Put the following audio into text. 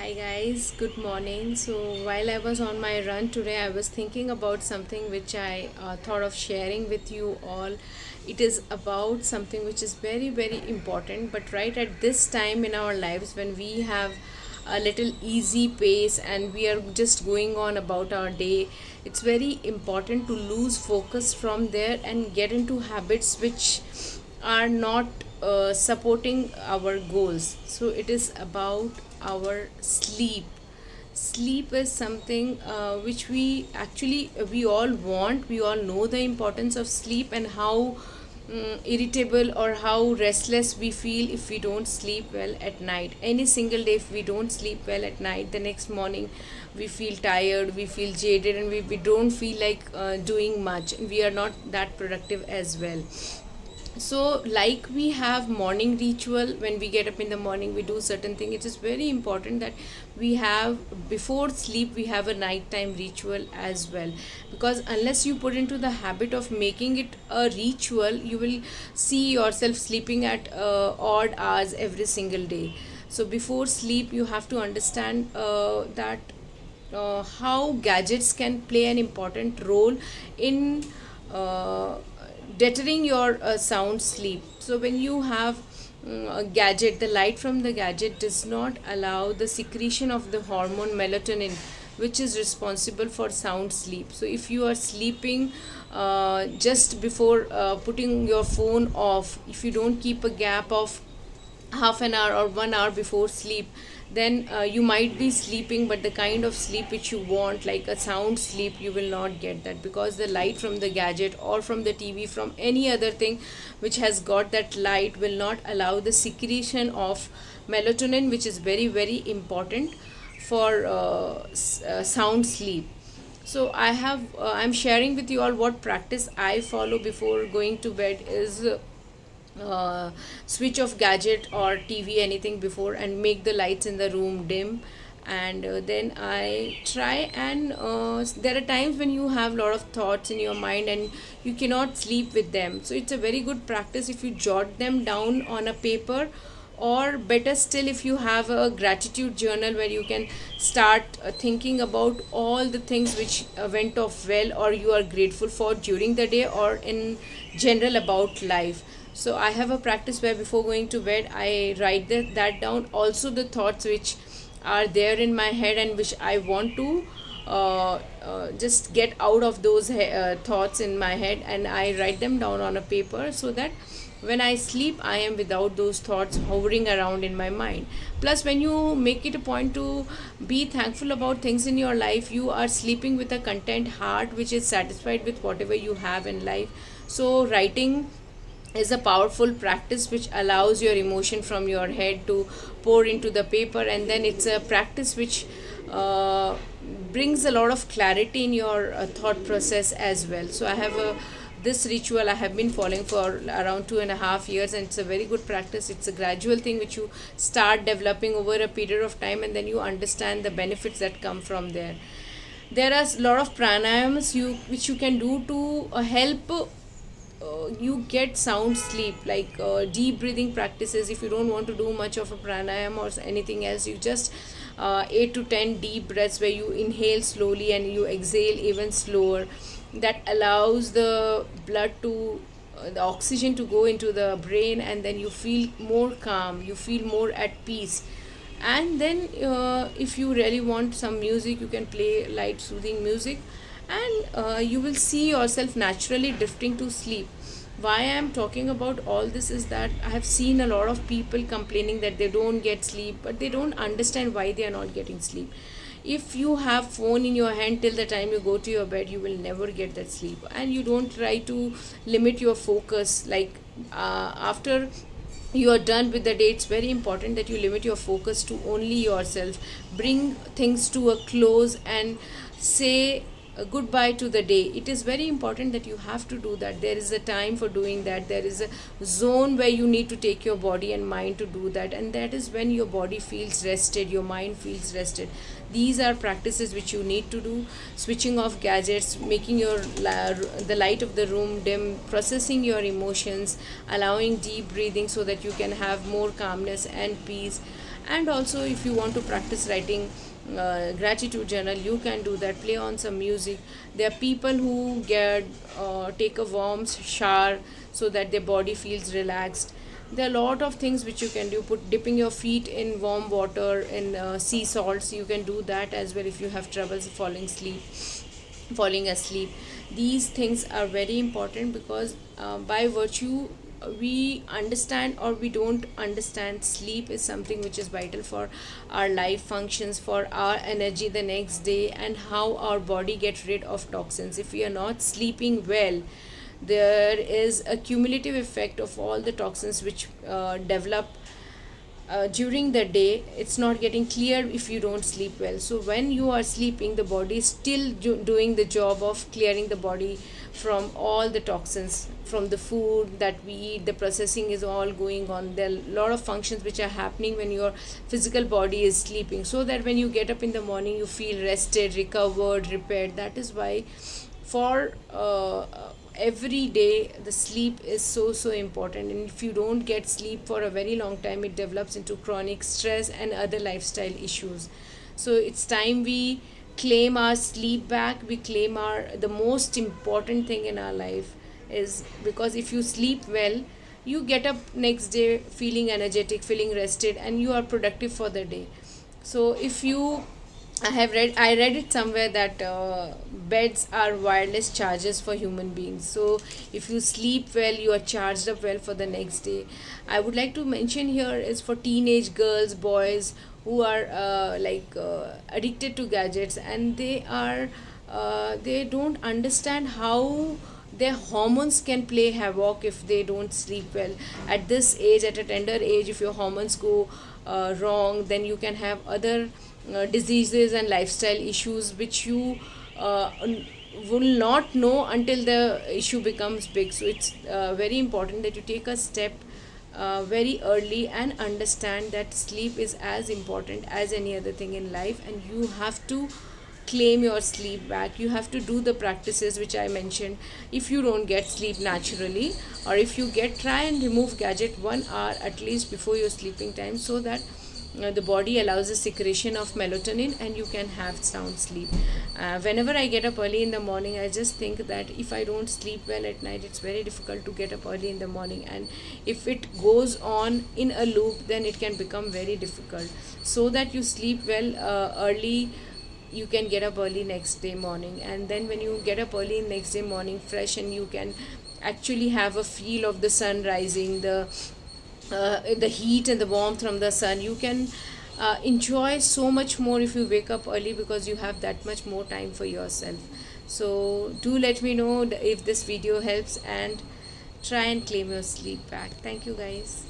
Hi guys, good morning. So while I was on my run today, I was thinking about something which I thought of sharing with you all. It is about something which is very important, but right at this time in our lives when we have a little easy pace and we are just going on about our day, it's very important to lose focus from there and get into habits which are not supporting our goals. So it is about our sleep. Sleep is something which we all want. We all know the importance of sleep and how irritable or how restless we feel if we don't sleep well at night. Any single day, if we don't sleep well at night, the next morning we feel tired, we feel jaded, and we don't feel like doing much. We are not that productive as well. So like we have morning ritual, when we get up in the morning we do certain thing. It is very important that we have, before sleep we have a nighttime ritual as well, because unless you put into the habit of making it a ritual, you will see yourself sleeping at odd hours every single day. So before sleep you have to understand that how gadgets can play an important role in deterring your sound sleep. So when you have a gadget, the light from the gadget does not allow the secretion of the hormone melatonin, which is responsible for sound sleep. So if you are sleeping just before putting your phone off, if you don't keep a gap of half an hour or 1 hour before sleep, then you might be sleeping, but the kind of sleep which you want, like a sound sleep, you will not get that, because the light from the gadget or from the TV, from any other thing which has got that light, will not allow the secretion of melatonin, which is very important for sound sleep. So I'm sharing with you all what practice I follow before going to bed is switch off gadget or TV, anything before, and make the lights in the room dim. And then I try, and there are times when you have a lot of thoughts in your mind and you cannot sleep with them. So it's a very good practice if you jot them down on a paper, or better still if you have a gratitude journal where you can start thinking about all the things which went off well, or you are grateful for during the day, or in general about life. So I have a practice where before going to bed I write that down, also the thoughts which are there in my head and which I want to just get out of those thoughts in my head, and I write them down on a paper, so that when I sleep I am without those thoughts hovering around in my mind. Plus, when you make it a point to be thankful about things in your life, you are sleeping with a content heart which is satisfied with whatever you have in life. So writing is a powerful practice which allows your emotion from your head to pour into the paper, and then it's a practice which uh, brings a lot of clarity in your thought process as well. So I have a this ritual I have been following for around 2.5 years, and it's a very good practice. It's a gradual thing which you start developing over a period of time, and then you understand the benefits that come from there. There are a lot of pranayams which you can do to help you get sound sleep, like deep breathing practices. If you don't want to do much of a pranayam or anything else, you just 8 to 10 deep breaths where you inhale slowly and you exhale even slower. That allows the blood to the oxygen to go into the brain, and then you feel more calm, you feel more at peace. And then if you really want some music, you can play light soothing music, and you will see yourself naturally drifting to sleep. Why I am talking about all this is that I have seen a lot of people complaining that they don't get sleep, but they don't understand why they are not getting sleep. If you have phone in your hand till the time you go to your bed, you will never get that sleep. And you don't try to limit your focus, like after you are done with the day, it's very important that you limit your focus to only yourself, bring things to a close, and say goodbye to the day. It is very important that you have to do that. There is a time for doing that, there is a zone where you need to take your body and mind to do that, and that is when your body feels rested, your mind feels rested. These are practices which you need to do: switching off gadgets, making the light of the room dim, processing your emotions, allowing deep breathing so that you can have more calmness and peace, And also, if you want to practice writing gratitude journal, you can do that. Play on some music. There are people who get take a warm shower so that their body feels relaxed. There are a lot of things which you can do. Put dipping your feet in warm water in sea salts, you can do that as well if you have troubles falling asleep. These things are very important because by virtue we understand or we don't understand, sleep is something which is vital for our life functions, for our energy the next day, and how our body gets rid of toxins. If we are not sleeping well, there is a cumulative effect of all the toxins which develop during the day. It's not getting cleared if you don't sleep well. So when you are sleeping, the body is still doing the job of clearing the body from all the toxins from the food that we eat. The processing is all going on. There are a lot of functions which are happening when your physical body is sleeping, so that when you get up in the morning you feel rested, recovered, repaired. That is why for every day the sleep is so important. And if you don't get sleep for a very long time, it develops into chronic stress and other lifestyle issues. So it's time we claim our sleep back. We claim our the most important thing in our life is, because if you sleep well, you get up next day feeling energetic, feeling rested, and you are productive for the day. So if you I read it somewhere that beds are wireless chargers for human beings. So if you sleep well, you are charged up well for the next day. I would like to mention here is for teenage girls, boys who are addicted to gadgets, and they don't understand how their hormones can play havoc if they don't sleep well. At this age, at a tender age, if your hormones go wrong, then you can have other diseases and lifestyle issues which you will not know until the issue becomes big. So it's very important that you take a step very early and understand that sleep is as important as any other thing in life, and you have to claim your sleep back. You have to do the practices which I mentioned. If you don't get sleep naturally, or if you get, try and remove gadget 1 hour at least before your sleeping time, so that the body allows the secretion of melatonin and you can have sound sleep. Whenever I get up early in the morning, I just think that if I don't sleep well at night, it's very difficult to get up early in the morning, and if it goes on in a loop, then it can become very difficult. So that you sleep well early, you can get up early next day morning. And then when you get up early next day morning fresh, and you can actually have a feel of the sun rising, the heat and the warmth from the sun, you can enjoy so much more if you wake up early, because you have that much more time for yourself. So do let me know if this video helps, and try and claim your sleep back. Thank you guys.